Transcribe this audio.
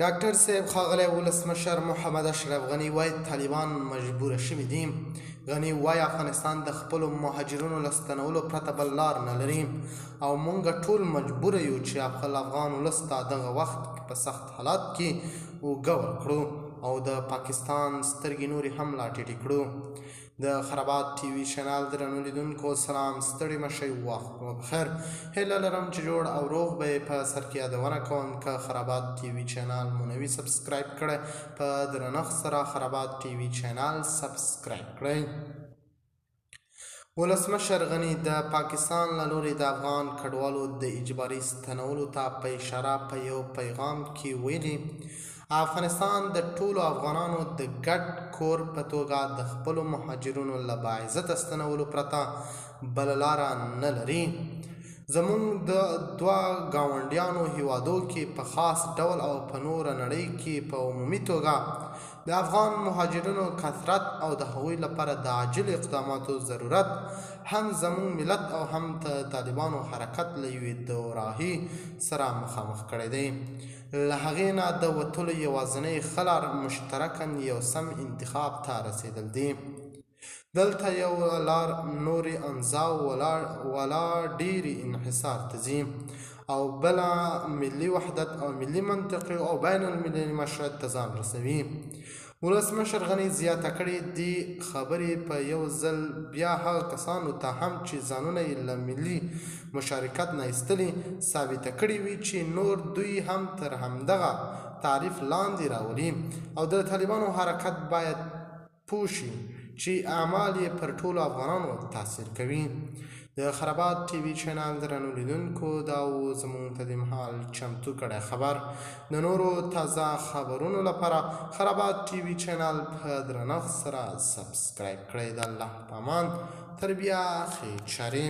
ډاکټر صاحب ښاغلی ولسمشر محمد اشرف غني وایي طالبان مجبوره شوي دي. غني وایي افغانستان د خپلو مهاجرینو له ستنولو پرته بل لار نه لري او موږ ټول مجبوره یو چې خپل افغان ولس ته دغه وخت په سخت حالات کې اوږه ورکړو او د پاکستان سترګې نورې هم لا ټیټې کړو. د خرابات ټي وي چینل درنو لیدونکو سلام، ستړي مه شئ، وخت مو بخیر. هیله لرم چې جوړ او روغ به یې په سر کې یادونه کوم که خرابات ټي وي چینل مو نه وي سبسکرایب کړی، په درنښت سره خرابات ټي وي چینل سبسکرایب کړئ. ولسمشر غني د پاکستان له لوري د افغان کډوالو د اجباري ستنولو ته په اشاره په یو پیغام کې ویلي افغانستان د ټولو افغانانو د ګډ کور په توګه د خپلو مهاجرینو له باعزته ستنولو پرته بله لاره نه لري. زموږ د دوه ګاونډیانو هیوادو کې په خاص ډول او په نوره نړۍ کې په عمومي توګه د افغان مهاجرینو کثرت او د هغوی لپاره د عاجل اقداماتو ضرورت هم زموږ ملت او هم د طالبانو حرکت له یوې دوراهي سره مخامخ کړی دی. له هغې نه د وتلو یوازینۍ ښه لار مشترکاً یو سم انتخاب ته رسېدل دي. دلته یو لار نورې انزا ولا ډېرې انحصار ته ځي او بله ملي وحدت او ملي منطقې او بین المللي مشرعیت ته ځان رسوي. ولسمشر غني زیاته کړې دي خبرې په یو ځل بیا هغه کسانو ته هم چې ځانونه یې له ملي مشارکت نه ایستلي ثابته کړې وي چې نور دوی هم تر همدغه تعریف لاندې راولي او د طالبانو حرکت باید پوه شي چې اعمال یې پر ټولو افغانانو تاثیر کوي. د خرابات ټي وي چینل درنو لیدونکو دا و زموږ ته د مهال چمتو کړی خبر. د نورو تازه خبرونو لپاره خرابات ټي وي چینل په درنښت سره سبسکرایب کړئ. د الله په امان، تر بیا ښې چارې.